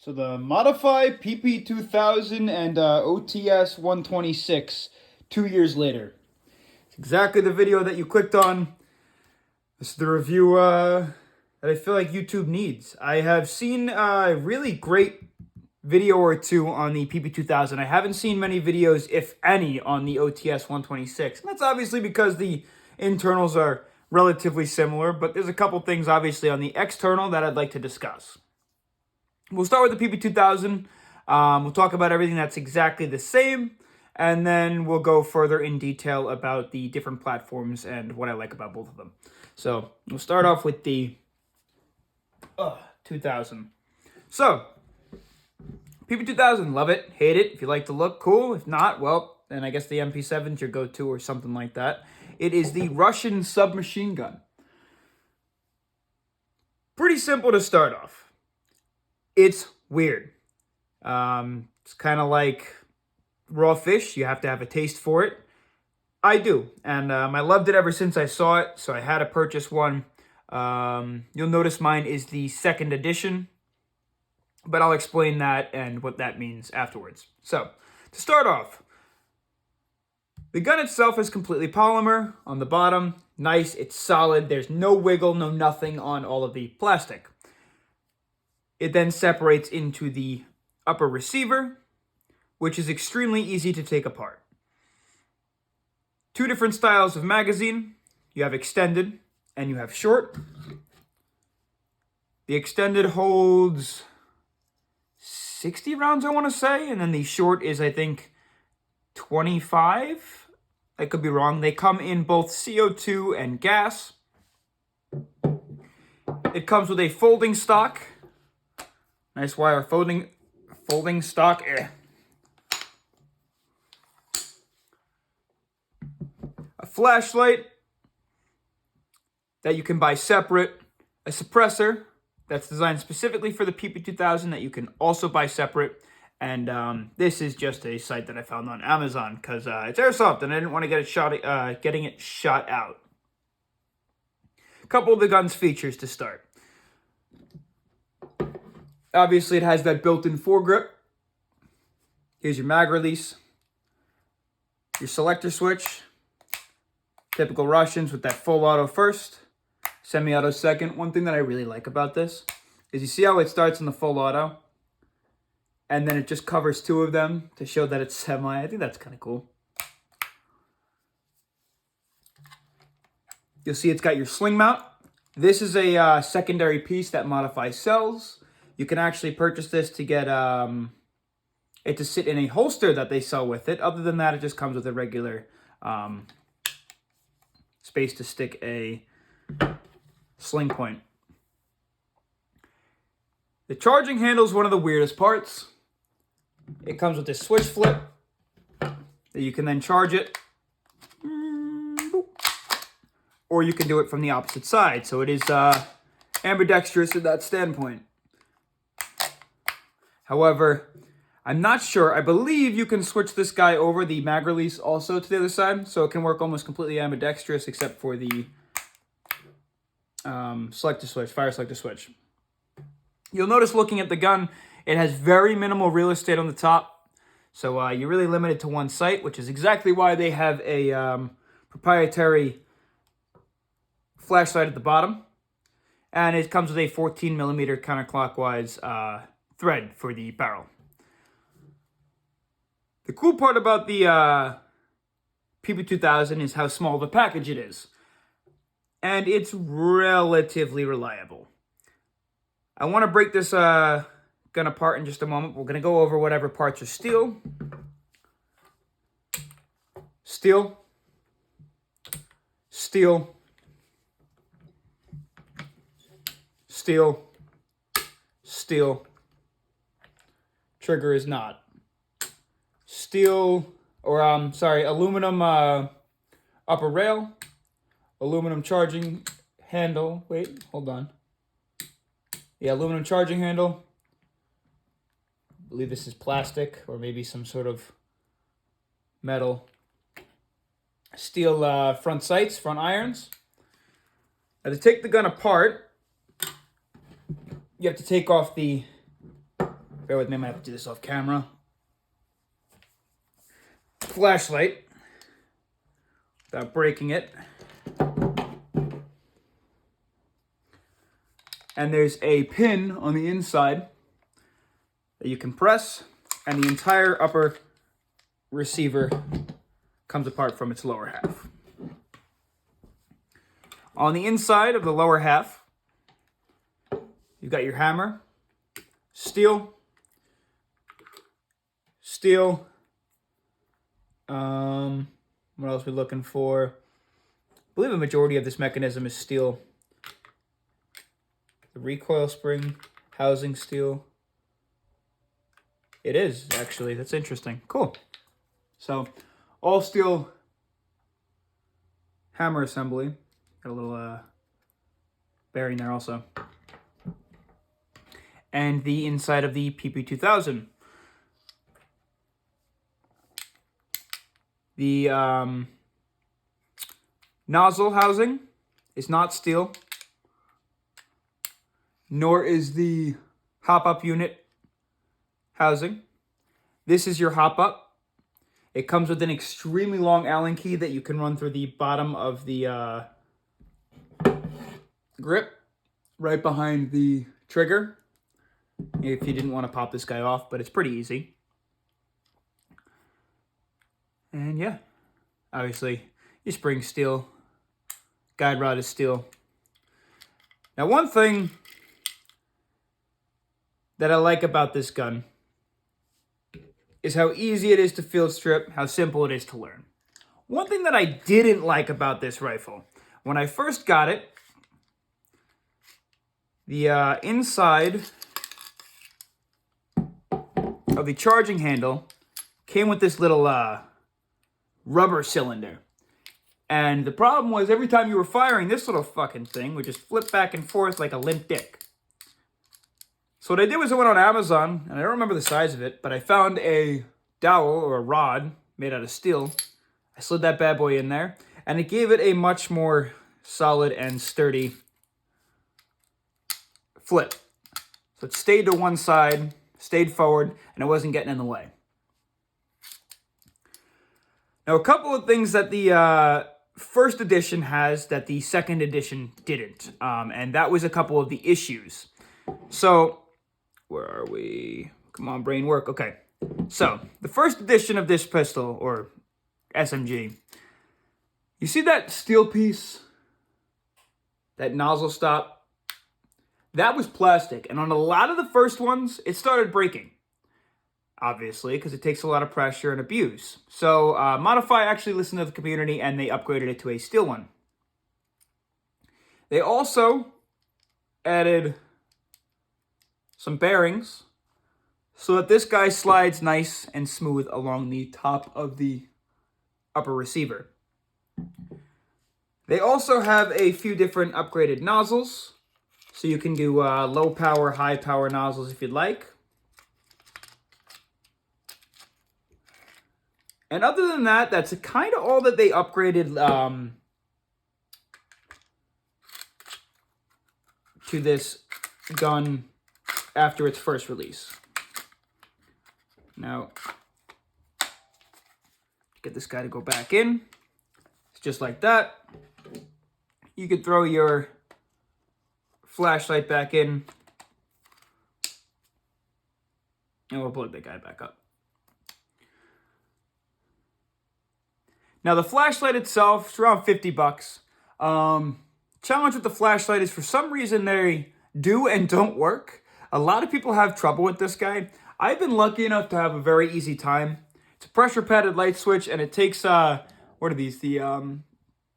So the modified PP-2000 and OTs-126 2 years later. It's exactly the video that you clicked on. This is the review that I feel like YouTube needs. I have seen a really great video or two on the PP-2000. I haven't seen many videos, if any, on the OTs-126. And that's obviously because the internals are relatively similar, but there's a couple things obviously on the external that I'd like to discuss. We'll start with the PP-2000. We'll talk about everything that's exactly the same, and then we'll go further in detail about the different platforms and what I like about both of them. So we'll start off with the 2000. So, PP-2000, love it, hate it. If you like the look, cool. If not, well, then I guess the MP7's your go-to or something like that. It is the Russian submachine gun. Pretty simple to start off. It's weird. It's kind of like raw fish. You have to have a taste for it. I do. And I loved it ever since I saw it, so I had to purchase one. You'll notice mine is the second edition, but I'll explain that and what that means afterwards. So, to start off, the gun itself is completely polymer on the bottom. Nice, it's solid. There's no wiggle, no nothing on all of the plastic. It then separates into the upper receiver, which is extremely easy to take apart. Two different styles of magazine. You have extended and you have short. The extended holds 60 rounds, I want to say, and then the short is, I think, 25. I could be wrong. They come in both CO2 and gas. It comes with a folding stock. Nice wire folding stock. A flashlight that you can buy separate. A suppressor that's designed specifically for the PP-2000 that you can also buy separate. And this is just a site that I found on Amazon because it's Airsoft and I didn't want to get it getting it shot out. A couple of the gun's features to start. Obviously, it has that built-in foregrip. Here's your mag release. Your selector switch. Typical Russians with that full auto first, semi-auto second. One thing that I really like about this is you see how it starts in the full auto? And then it just covers two of them to show that it's semi. I think that's kind of cool. You'll see it's got your sling mount. This is a secondary piece that modifies cells. You can actually purchase this to get it to sit in a holster that they sell with it. Other than that, it just comes with a regular space to stick a sling point. The charging handle is one of the weirdest parts. It comes with this switch flip that you can then charge it. Or you can do it from the opposite side. So it is ambidextrous at that standpoint. However, I'm not sure. I believe you can switch this guy over, the mag release, also to the other side. So it can work almost completely ambidextrous except for the selector switch, fire selector switch. You'll notice looking at the gun, it has very minimal real estate on the top. So you're really limited to one sight, which is exactly why they have a proprietary flashlight at the bottom. And it comes with a 14 millimeter counterclockwise thread for the barrel. The cool part about the PP-2000 is how small the package it is. And it's relatively reliable. I want to break this gun apart in just a moment. We're going to go over whatever parts are steel. Steel. Steel. Steel. Steel. Trigger is not. Steel, or aluminum upper rail, aluminum charging handle. Wait, hold on. Yeah, aluminum charging handle. I believe this is plastic or maybe some sort of metal. Steel front sights, front irons. Now to take the gun apart, you have to take off the Bear with me, I might have to do this off camera. Flashlight, without breaking it. And there's a pin on the inside that you can press, and the entire upper receiver comes apart from its lower half. On the inside of the lower half, you've got your hammer, steel, what else are we looking for? I believe a majority of this mechanism is steel. The recoil spring, housing steel. It is, actually. That's interesting. Cool. So, all steel hammer assembly. Got a little bearing there also. And the inside of the PP-2000. The nozzle housing is not steel, nor is the hop-up unit housing. This is your hop-up. It comes with an extremely long Allen key that you can run through the bottom of the grip, right behind the trigger, if you didn't want to pop this guy off, but it's pretty easy. And yeah, obviously, your spring's steel, guide rod is steel. Now, one thing that I like about this gun is how easy it is to field strip, how simple it is to learn. One thing that I didn't like about this rifle, when I first got it, the inside of the charging handle came with this little rubber cylinder. And the problem was every time you were firing, this little fucking thing would just flip back and forth like a limp dick. So what I did was I went on Amazon, and I don't remember the size of it, but I found a dowel or a rod made out of steel. I slid that bad boy in there, and it gave it a much more solid and sturdy flip. So it stayed to one side, stayed forward, and it wasn't getting in the way. Now, a couple of things that the first edition has that the second edition didn't, and that was a couple of the issues. So, where are we? Come on, brain work. Okay. So, the first edition of this pistol, or SMG, you see that steel piece? That nozzle stop? That was plastic, and on a lot of the first ones, it started breaking. Obviously, because it takes a lot of pressure and abuse. So, Modify actually listened to the community, and they upgraded it to a steel one. They also added some bearings so that this guy slides nice and smooth along the top of the upper receiver. They also have a few different upgraded nozzles, so you can do low power, high power nozzles if you'd like. And other than that, that's kind of all that they upgraded to this gun after its first release. Now, get this guy to go back in. It's just like that. You could throw your flashlight back in. And we'll plug that guy back up. Now, the flashlight itself is around $50. Challenge with the flashlight is for some reason they do and don't work. A lot of people have trouble with this guy. I've been lucky enough to have a very easy time. It's a pressure padded light switch, and it takes, what are these? The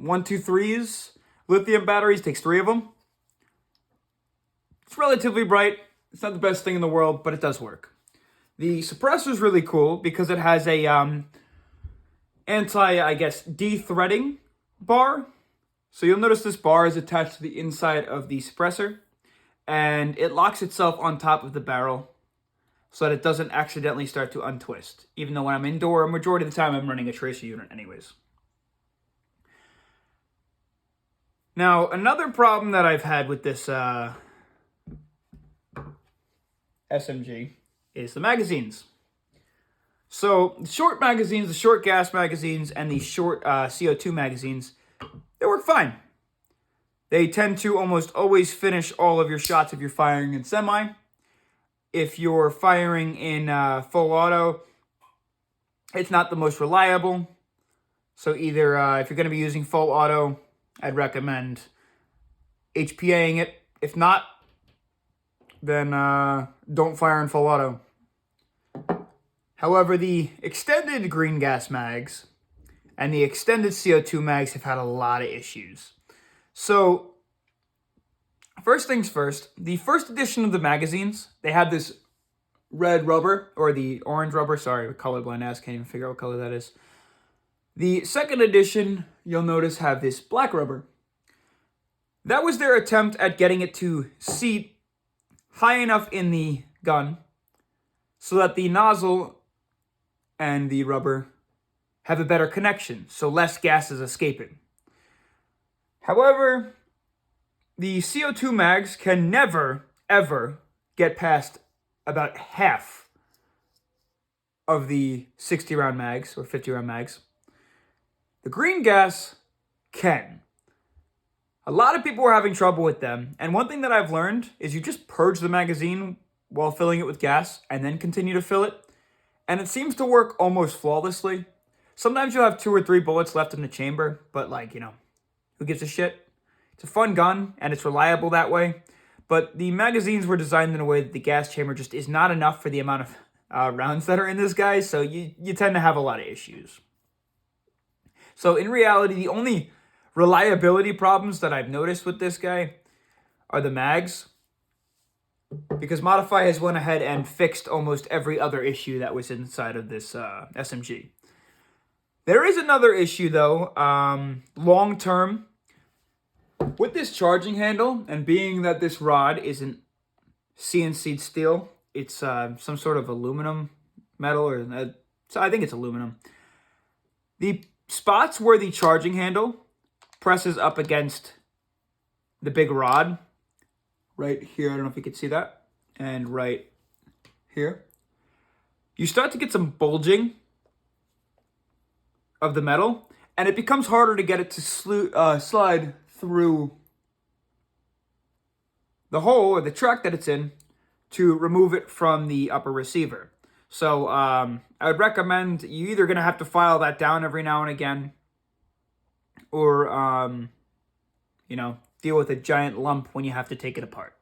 123s lithium batteries, takes 3 of them. It's relatively bright. It's not the best thing in the world, but it does work. The suppressor is really cool because it has a de-threading bar. So you'll notice this bar is attached to the inside of the suppressor, and it locks itself on top of the barrel so that it doesn't accidentally start to untwist. Even though when I'm indoor, a majority of the time I'm running a tracer unit anyways. Now, another problem that I've had with this SMG is the magazines. So the short magazines, the short gas magazines, and the short CO2 magazines, they work fine. They tend to almost always finish all of your shots if you're firing in semi. If you're firing in full auto, it's not the most reliable. So either if you're going to be using full auto, I'd recommend HPAing it. If not, then don't fire in full auto. However, the extended green gas mags and the extended CO2 mags have had a lot of issues. So, first things first, the first edition of the magazines, they had this red rubber, or the orange rubber, sorry, colorblind ass, can't even figure out what color that is. The second edition, you'll notice, have this black rubber. That was their attempt at getting it to seat high enough in the gun so that the nozzle and the rubber have a better connection, so less gas is escaping. However, the CO2 mags can never, ever get past about half of the 60-round mags or 50-round mags. The green gas can. A lot of people are having trouble with them, and one thing that I've learned is you just purge the magazine while filling it with gas and then continue to fill it, and it seems to work almost flawlessly. Sometimes you'll have 2 or 3 bullets left in the chamber, but who gives a shit? It's a fun gun, and it's reliable that way, but the magazines were designed in a way that the gas chamber just is not enough for the amount of rounds that are in this guy, so you tend to have a lot of issues. So in reality, the only reliability problems that I've noticed with this guy are the mags, because Modify has went ahead and fixed almost every other issue that was inside of this SMG. There is another issue, though, long-term. With this charging handle, and being that this rod isn't CNC'd steel, it's some sort of aluminum metal, or I think it's aluminum. The spots where the charging handle presses up against the big rod, right here, I don't know if you can see that, and right here, you start to get some bulging of the metal, and it becomes harder to get it to slide through the hole or the track that it's in to remove it from the upper receiver. So I would recommend you either going to have to file that down every now and again, or deal with a giant lump when you have to take it apart.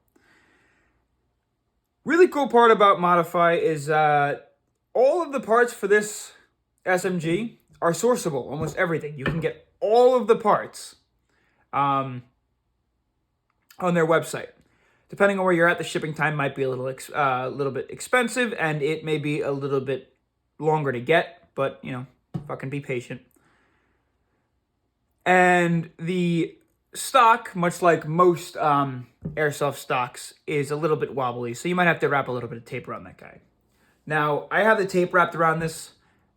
Really cool part about Modify is all of the parts for this SMG are sourceable. Almost everything. You can get all of the parts on their website. Depending on where you're at, the shipping time might be a little bit expensive, and it may be a little bit longer to get, but, fucking be patient. And the stock, much like most Airsoft stocks, is a little bit wobbly, so you might have to wrap a little bit of tape around that guy. Now, I have the tape wrapped around this.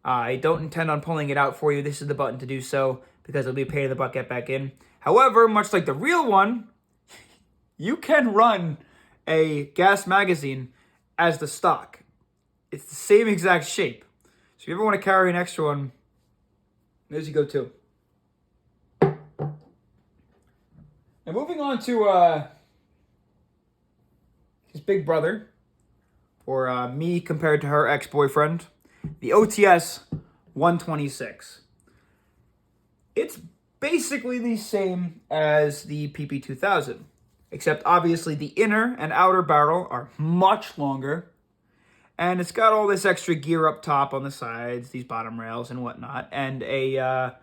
I don't intend on pulling it out for you. This is the button to do so, because it'll be a pain in the butt to get back in. However, much like the real one, you can run a gas magazine as the stock. It's the same exact shape. So if you ever want to carry an extra one, there's you go too. Now moving on to his big brother, or me compared to her ex-boyfriend, the OTs-126. It's basically the same as the PP-2000, except obviously the inner and outer barrel are much longer, and it's got all this extra gear up top on the sides, these bottom rails and whatnot, and a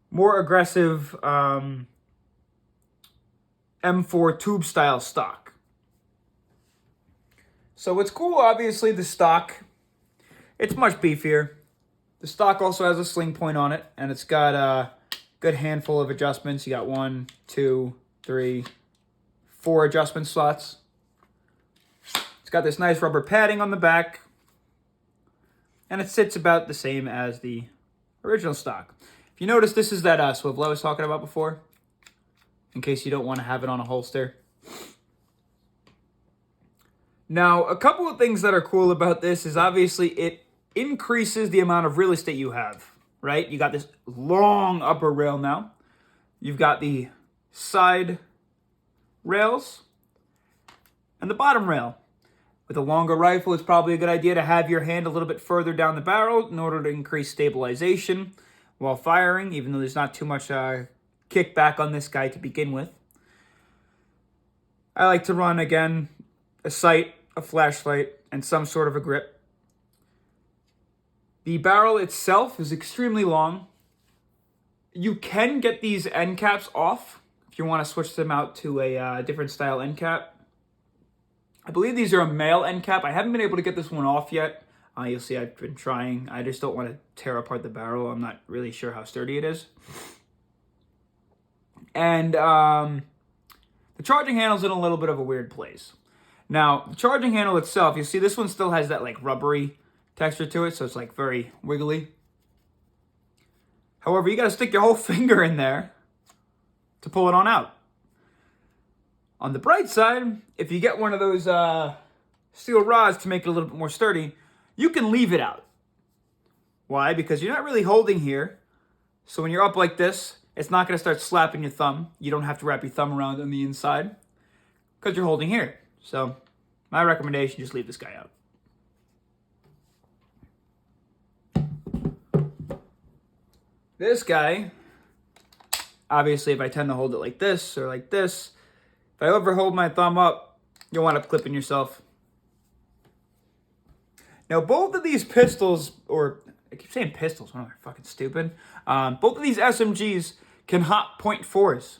more aggressive M4 tube style stock. So what's cool, obviously, the stock, it's much beefier. The stock also has a sling point on it, and it's got a good handful of adjustments. You got 1, 2, 3, 4 adjustment slots. It's got this nice rubber padding on the back, and it sits about the same as the original stock. If you notice, this is that swivel I was talking about before, in case you don't want to have it on a holster. Now, a couple of things that are cool about this is obviously it increases the amount of real estate you have, right? You got this long upper rail now. You've got the side rails and the bottom rail. With a longer rifle, it's probably a good idea to have your hand a little bit further down the barrel in order to increase stabilization while firing, even though there's not too much kickback on this guy to begin with. I like to run, again, a sight, a flashlight, and some sort of a grip. The barrel itself is extremely long. You can get these end caps off if you want to switch them out to a different style end cap. I believe these are a male end cap. I haven't been able to get this one off yet. You'll see I've been trying. I just don't want to tear apart the barrel. I'm not really sure how sturdy it is. And the charging handle's in a little bit of a weird place. Now, the charging handle itself, you see this one still has that like rubbery texture to it, so it's like very wiggly. However, you got to stick your whole finger in there to pull it on out. On the bright side, if you get one of those steel rods to make it a little bit more sturdy, you can leave it out. Why? Because you're not really holding here. So when you're up like this, it's not going to start slapping your thumb. You don't have to wrap your thumb around on the inside because you're holding here. So my recommendation, just leave this guy out. This guy, obviously, if I tend to hold it like this or like this, if I ever hold my thumb up, you'll wind up clipping yourself. Now, both of these pistols, or I keep saying pistols, what am I, fucking stupid? Both of these SMGs can hop .4s,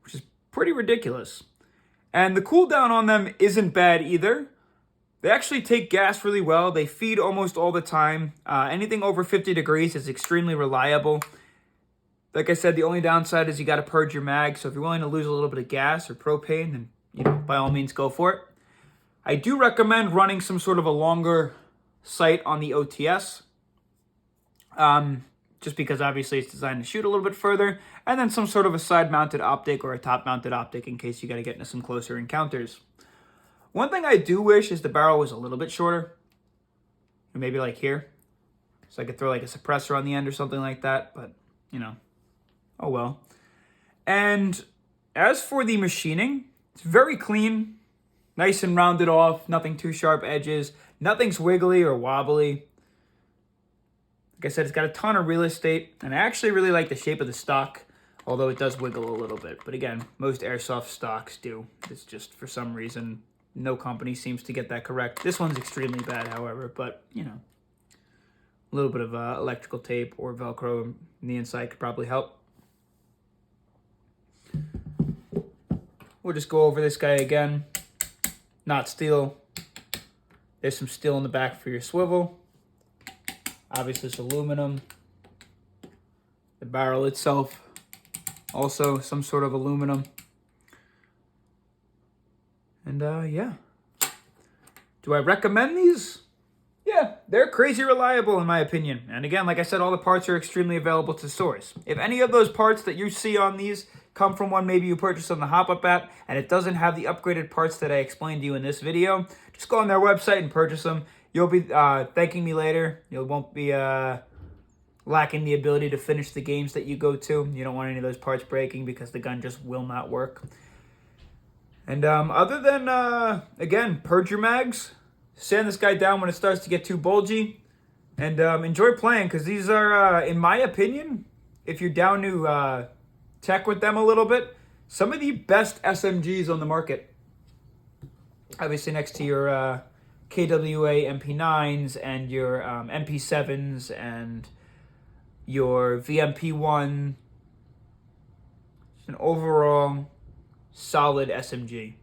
which is pretty ridiculous. And the cooldown on them isn't bad either. They actually take gas really well. They feed almost all the time. Anything over 50 degrees is extremely reliable. Like I said, the only downside is you got to purge your mag. So if you're willing to lose a little bit of gas or propane, then by all means go for it. I do recommend running some sort of a longer sight on the OTS. Just because obviously it's designed to shoot a little bit further. And then some sort of a side-mounted optic or a top-mounted optic in case you got to get into some closer encounters. One thing I do wish is the barrel was a little bit shorter. Maybe like here. So I could throw like a suppressor on the end or something like that. But, oh well. And as for the machining, it's very clean. Nice and rounded off. Nothing too sharp edges. Nothing's wiggly or wobbly. Like I said, it's got a ton of real estate. And I actually really like the shape of the stock. Although it does wiggle a little bit. But again, most Airsoft stocks do. It's just for some reason, no company seems to get that correct. This one's extremely bad, however. But, a little bit of electrical tape or Velcro on the inside could probably help. We'll just go over this guy again. Not steel. There's some steel in the back for your swivel. Obviously, it's aluminum. The barrel itself, also some sort of aluminum. And yeah. Do I recommend these? Yeah, they're crazy reliable in my opinion. And again, like I said, all the parts are extremely available to source. If any of those parts that you see on these come from one maybe you purchased on the Hop-Up app and it doesn't have the upgraded parts that I explained to you in this video, just go on their website and purchase them. You'll be thanking me later. You won't be lacking the ability to finish the games that you go to. You don't want any of those parts breaking because the gun just will not work. And other than, again, purge your mags, sand this guy down when it starts to get too bulgy, and enjoy playing, because these are, in my opinion, if you're down to tech with them a little bit, some of the best SMGs on the market. Obviously next to your KWA MP9s and your MP7s and your VMP1. It's an overall solid SMG. If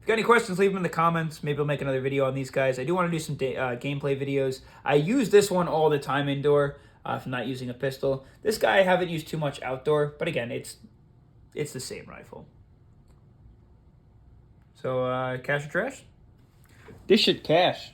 you got any questions, leave them in the comments. Maybe I'll make another video on these guys. I do want to do some gameplay videos. I use this one all the time indoor if I'm not using a pistol. This guy I haven't used too much outdoor, but again, it's the same rifle. So, cash or trash? This shit cash.